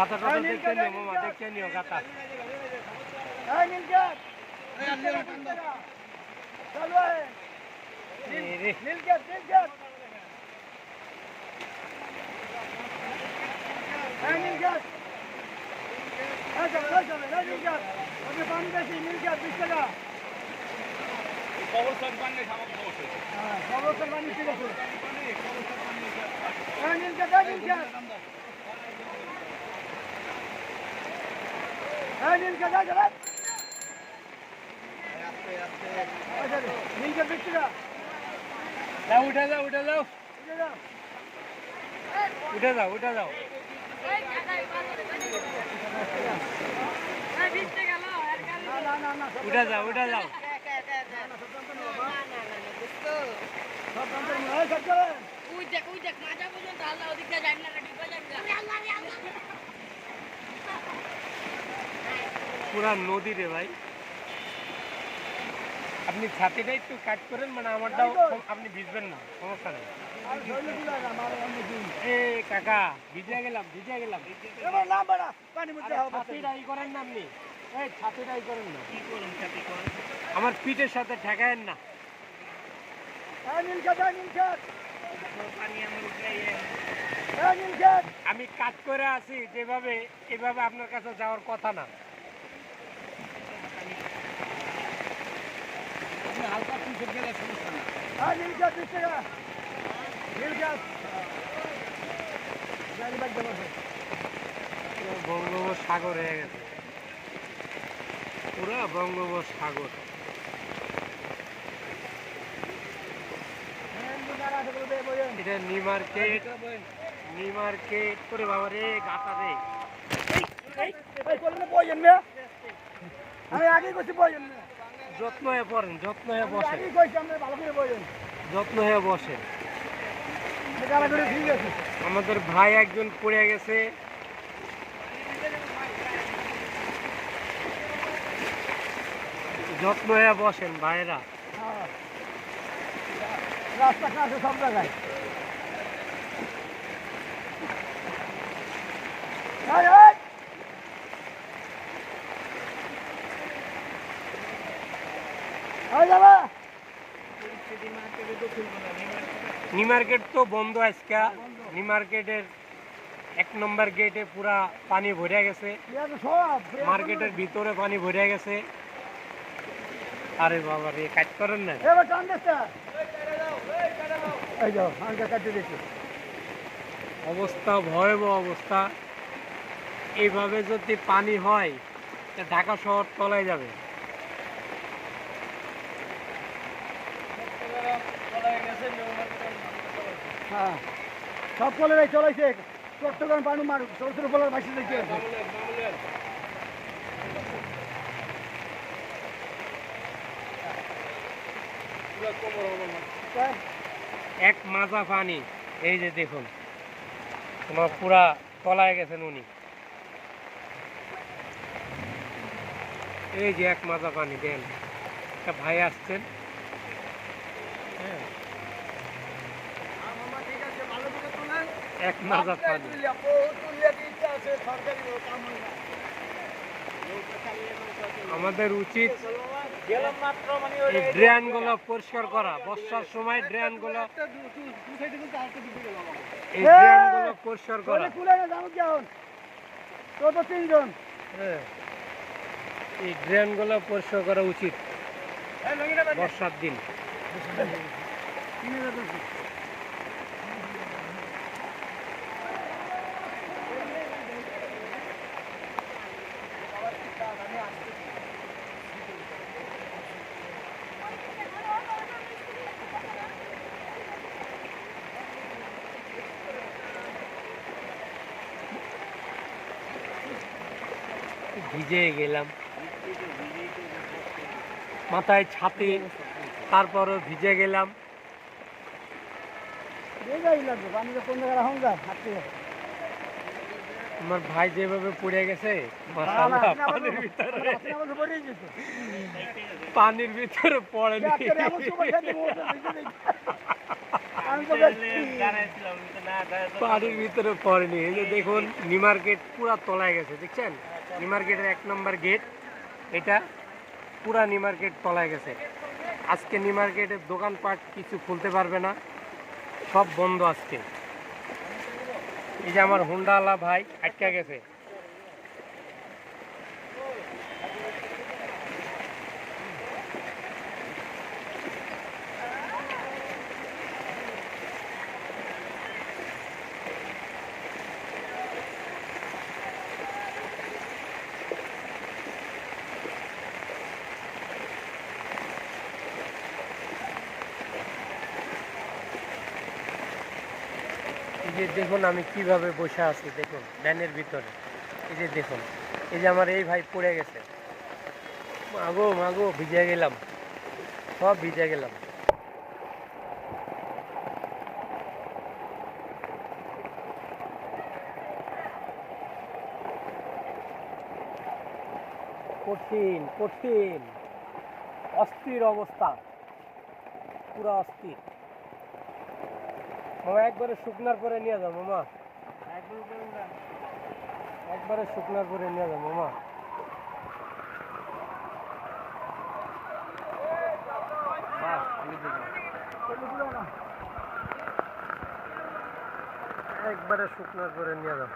গাতাটা দেখতে নিও মামা, দেখতে নিও গাতা। উঠে যাও, উঠে যাও, উঠে যাও, উঠে যাও। উঠে যাও, উঠে যাও। পুরা নদী রে ভাই। আপনি ছাতিটা একটু কাট করেন, মানে আমারটাও আপনি ভিজবেন না, সমস্যা নেই। এ কাকা ভিজে গেলাম, ভিজে গেলাম। ছাতিটা ই করেন না আপনি, এই ছাতিটা ই করেন না। আমার পিঠের সাথে ঠেকায়েন না। আমি কাজ করে আছি যেভাবে, এভাবে আপনার কাছে যাওয়ার কথা না। হালকা পিঠের গেলে সমস্যা না। বঙ্গোপসাগর হয়ে গেছে, পুরো বঙ্গোপসাগর। এটা নিউ মার্কেট, নিউ মার্কেট করে বাবা রে, গাতা রে। আমি আগে করছি বইয়েন না, যত্ন হয়ে পড়েন, যত্ন হয়ে বসেন, আগে কইছি আমরা ভালো করে বইয়েন, যত্ন হয়ে বসেন। গালা করে ঠিক আছে। আমাদের ভাই একজন পড়ে গেছে, যত্ন হয়ে বসেন ভাইরা। রাস্তা কাছে সব জায়গায়। নিউ মার্কেট তো বন্ধ আজকে। নিউ মার্কেটের 1 নম্বর গেটে পুরা পানি ভরে গেছে, মার্কেটের ভিতরে পানি ভরে গেছে। আরে বাবা রে, কাজ করেন না। অবস্থা ভয়াবহ অবস্থা। এইভাবে যদি পানি হয় ঢাকা শহর তলায় যাবে। হ্যাঁ, সব কলেরাই চলাইছে, চট্টগ্রাম পানু মার ছোট ছোট কলের ভাসি দেখতে আছে। এক মাজা পানি, এই যে দেখুন, তোমার পুরা তলায় গেছেন উনি। এই যে এক মাজা পানি দেন, একটা ভাই আসছেন। হ্যাঁ, এক মাজা পানি। আমাদের উচিত এই ড্রেন গুলো পরিষ্কার করা। বর্ষার সময় ড্রেন গুলো, এই ড্রেন গুলো পরিষ্কার করা। হ্যাঁ, এই ড্রেন গুলো পরিষ্কার করা উচিত বর্ষার দিন। ভিজে গেলাম, মাথায় ছাতি, তারপরও ভিজে গেলাম। আমার ভাই যেভাবে পড়ে গেছে, মাশাআল্লাহ, পানির ভিতরে পড়েনি। আমি তো দেখছি। পানির ভিতরে পড়েনি। এই যে দেখুন নিউ মার্কেট পুরা তলায় গেছে, দেখছেন? নিউ মার্কেটের 1 নম্বর গেট এটা পুরা নিউ মার্কেট তলায় গেছে। আজকে নিউ মার্কেটের দোকানপাট কিছু খুলতে পারবে না, সব বন্ধ আজকে। এই যে আমার হুন্ডাওয়ালা ভাই আটকা গেছে। এই যে দেখুন আমি কিভাবে বসে আছি, দেখুন ভ্যানের ভিতরে। এই যে দেখুন, এই যে আমার এই ভাই পড়ে গেছে। মাগো মাগো, ভিজে গেলাম, সব ভিজে গেলাম। কঠিন কঠিন, অস্থির অবস্থা, পুরা অস্থির। মামা একবারে শুকনার পরে নিয়ে যাও মামা, একবারে শুকনার পরে নিয়ে যাও মামা। বাহ, এই দেখুন। একবারে শুকনার পরে নিয়ে যাও।